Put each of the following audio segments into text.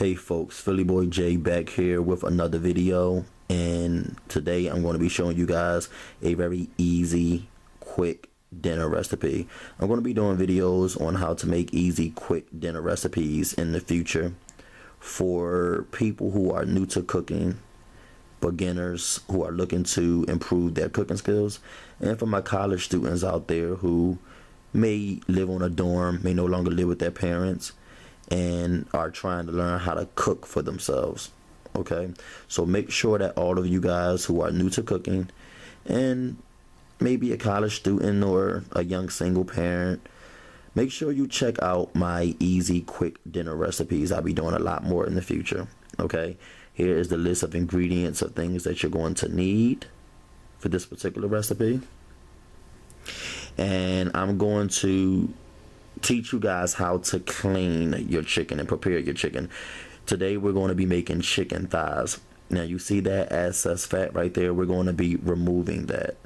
Hey folks, Philly Boy J back here with another video, and today I'm going to be showing you guys a very easy, quick dinner recipe. I'm going to be doing videos on how to make easy, quick dinner recipes in the future for people who are new to cooking, beginners who are looking to improve their cooking skills, and for my college students out there who may live on a dorm, may no longer live with their parents, and are trying to learn how to cook for themselves. Okay, so make sure that all of you guys who are new to cooking and maybe a college student or a young single parent, make sure you check out my easy quick dinner recipes. I'll be doing a lot more in the future. Okay, here is the list of ingredients of things that you're going to need for this particular recipe, and I'm going to teach you guys how to clean your chicken and prepare your chicken. Today we're going to be making chicken thighs. Now you see that excess fat right there? We're going to be removing that.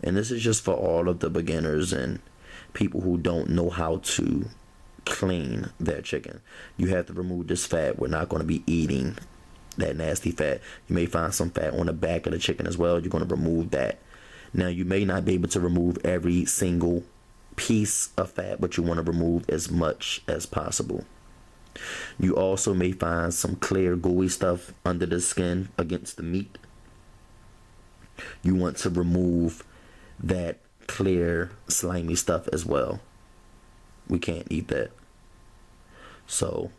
And this is just for all of the beginners and people who don't know how to clean their chicken. You have to remove this fat. We're not going to be eating that nasty fat. You may find some fat on the back of the chicken as well. You're going to remove that. Now you may not be able to remove every single piece of fat, but you want to remove as much as possible. You also may find some clear gooey stuff under the skin against the meat. You want to remove that clear slimy stuff as well. We can't eat that. So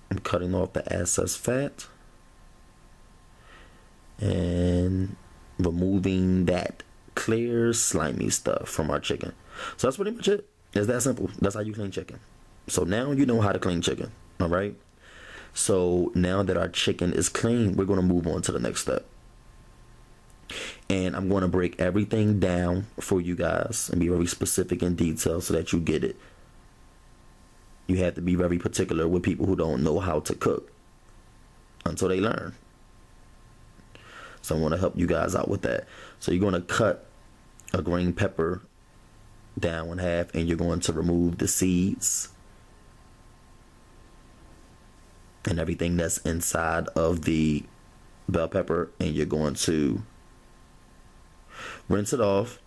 I'm cutting off the excess fat and removing that clear slimy stuff from our chicken. So that's pretty much it. It's that simple. That's how you clean chicken. So now you know how to clean chicken. All right, so now that our chicken is clean, we're going to move on to the next step, and I'm going to break everything down for you guys and be very specific in detail so that you get it. You have to be very particular with people who don't know how to cook until they learn. So I want to help you guys out with that. So you're going to cut a green pepper down in half, and you're going to remove the seeds and everything that's inside of the bell pepper, and you're going to rinse it off.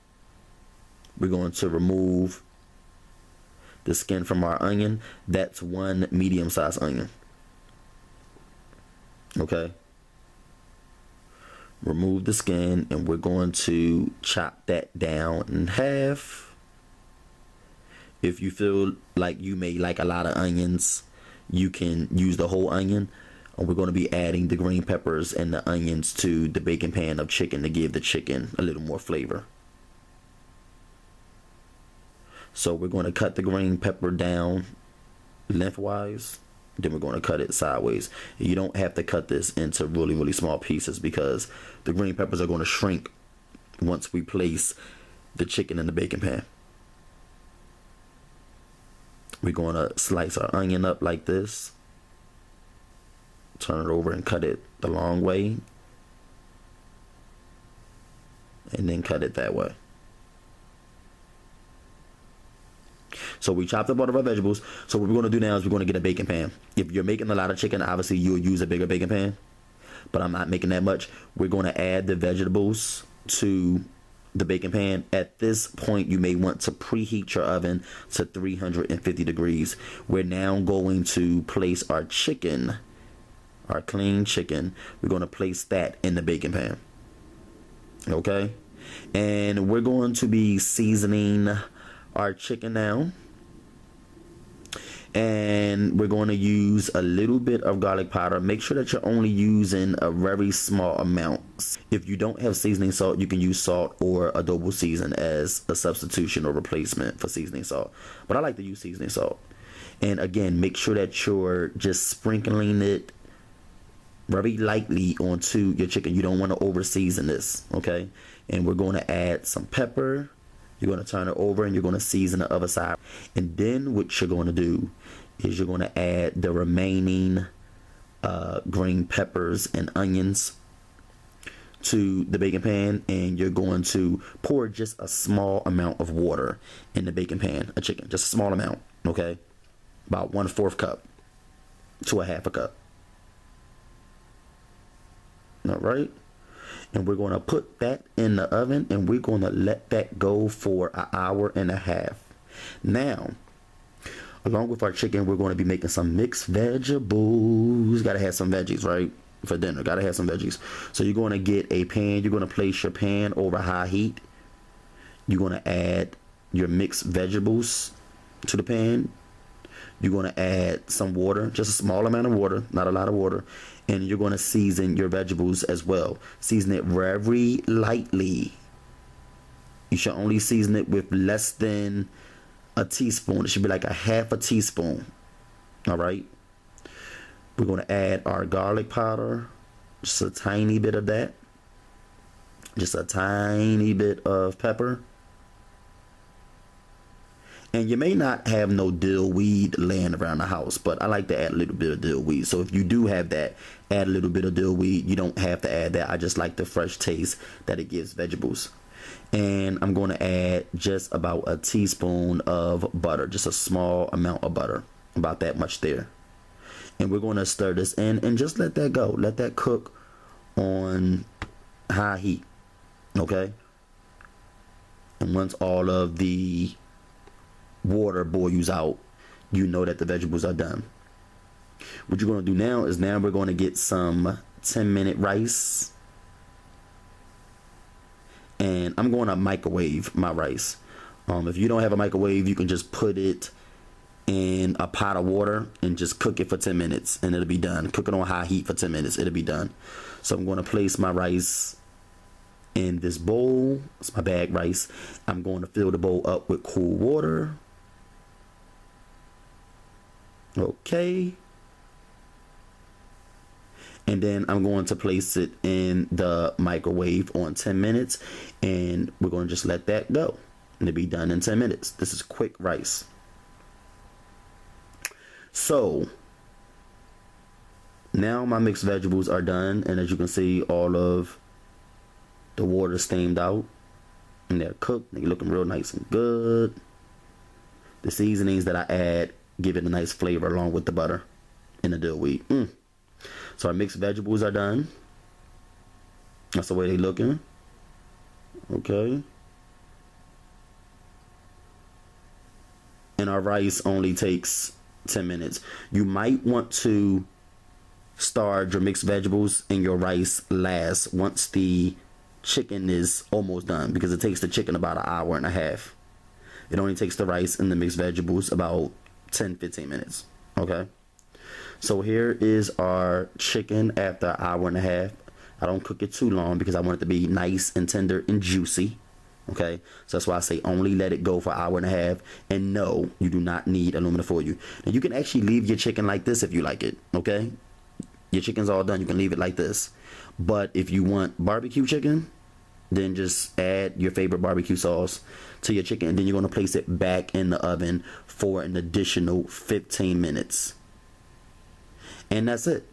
We're going to remove the skin from our onion. That's one medium-sized onion. Okay, remove the skin, and we're going to chop that down in half. If you feel like you may like a lot of onions, you can use the whole onion. And we're going to be adding the green peppers and the onions to the baking pan of chicken to give the chicken a little more flavor. So we're going to cut the green pepper down lengthwise. Then we're going to cut it sideways. You don't have to cut this into really, really small pieces because the green peppers are going to shrink once we place the chicken in the baking pan. We're going to slice our onion up like this. Turn it over and cut it the long way. And then cut it that way. So we chopped up all of our vegetables. So what we're going to do now is we're going to get a baking pan. If you're making a lot of chicken, obviously you'll use a bigger baking pan. But I'm not making that much. We're going to add the vegetables to the baking pan. At this point, you may want to preheat your oven to 350 degrees. We're now going to place our chicken, our clean chicken. We're going to place that in the baking pan. Okay? And we're going to be seasoning our chicken now. And we're going to use a little bit of garlic powder. Make sure that you're only using a very small amount. If you don't have seasoning salt, you can use salt or adobo season as a substitution or replacement for seasoning salt. But I like to use seasoning salt. And again, make sure that you're just sprinkling it very lightly onto your chicken. You don't want to over season this, okay? And we're going to add some pepper. You're going to turn it over and you're going to season the other side. And then what you're going to do is you're going to add the remaining green peppers and onions to the baking pan, and you're going to pour just a small amount of water in the baking pan of chicken, just a small amount, okay? About 1/4 cup. to a half a cup. All right. And we're going to put that in the oven, and we're going to let that go for an hour and a half. Now, along with our chicken, we're going to be making some mixed vegetables. Got to have some veggies, right? For dinner, got to have some veggies. So you're going to get a pan. You're going to place your pan over high heat. You're going to add your mixed vegetables to the pan. You're going to add some water, just a small amount of water, not a lot of water. And you're going to season your vegetables as well. Season it very lightly. You should only season it with less than a teaspoon. It should be like a half a teaspoon. All right. We're going to add our garlic powder. Just a tiny bit of that. Just a tiny bit of pepper. And you may not have no dill weed laying around the house, but I like to add a little bit of dill weed. So if you do have that, add a little bit of dill weed. You don't have to add that. I just like the fresh taste that it gives vegetables. And I'm going to add just about a teaspoon of butter, just a small amount of butter, about that much there. And we're going to stir this in and just let that go. Let that cook on high heat. Okay. And once all of the water boils out, you know that the vegetables are done. What you're going to do now is we're going to get some 10-minute rice. And I'm going to microwave my rice. If you don't have a microwave, you can just put it in a pot of water and just cook it for 10 minutes and it'll be done. Cook it on high heat for 10 minutes. It'll be done. So I'm going to place my rice in this bowl. It's my bag rice. I'm going to fill the bowl up with cool water. Okay. And then I'm going to place it in the microwave on 10 minutes. And we're going to just let that go. And it'll be done in 10 minutes. This is quick rice. So, now my mixed vegetables are done. And as you can see, all of the water steamed out. And they're cooked. They're looking real nice and good. The seasonings that I add give it a nice flavor along with the butter and the dill weed. So our mixed vegetables are done. That's the way they looking. Okay. And our rice only takes 10 minutes. You might want to start your mixed vegetables and your rice last once the chicken is almost done, because it takes the chicken about an hour and a half. It only takes the rice and the mixed vegetables about 10-15 minutes. Okay. So here is our chicken after an hour and a half. I don't cook it too long because I want it to be nice and tender and juicy. Okay. So that's why I say only let it go for an hour and a half. And no, you do not need aluminum foil. And you can actually leave your chicken like this if you like it. Okay. Your chicken's all done. You can leave it like this. But if you want barbecue chicken, then just add your favorite barbecue sauce to your chicken. And then you're going to place it back in the oven for an additional 15 minutes. And that's it.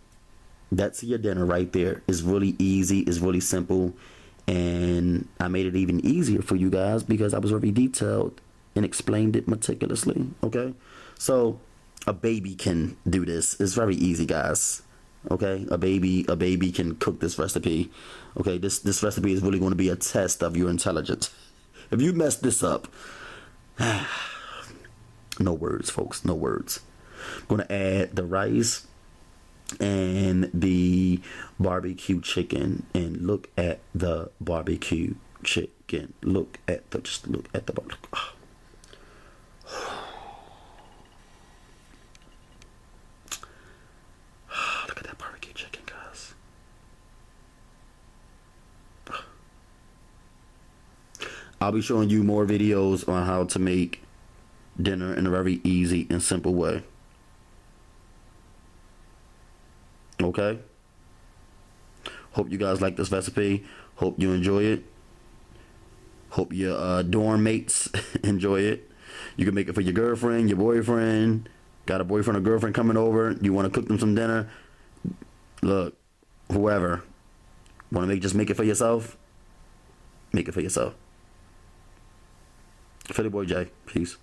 That's your dinner right there. It's really easy. It's really simple. And I made it even easier for you guys because I was very detailed and explained it meticulously. Okay. So a baby can do this. It's very easy, guys. Okay. A baby can cook this recipe. Okay. This recipe is really going to be a test of your intelligence. If you mess this up, no words, folks. No words. I'm going to add the rice and the barbecue chicken, and look at the barbecue chicken. Look at the barbecue. Oh. Look at that barbecue chicken, guys. I'll be showing you more videos on how to make dinner in a very easy and simple way. Okay. Hope you guys like this recipe. Hope you enjoy it. Hope your dorm mates enjoy it. You can make it for your girlfriend, your boyfriend. Got a boyfriend or girlfriend coming over. You want to cook them some dinner. Look, whoever. Want to just make it for yourself? Make it for yourself. Philly Boy J. Peace.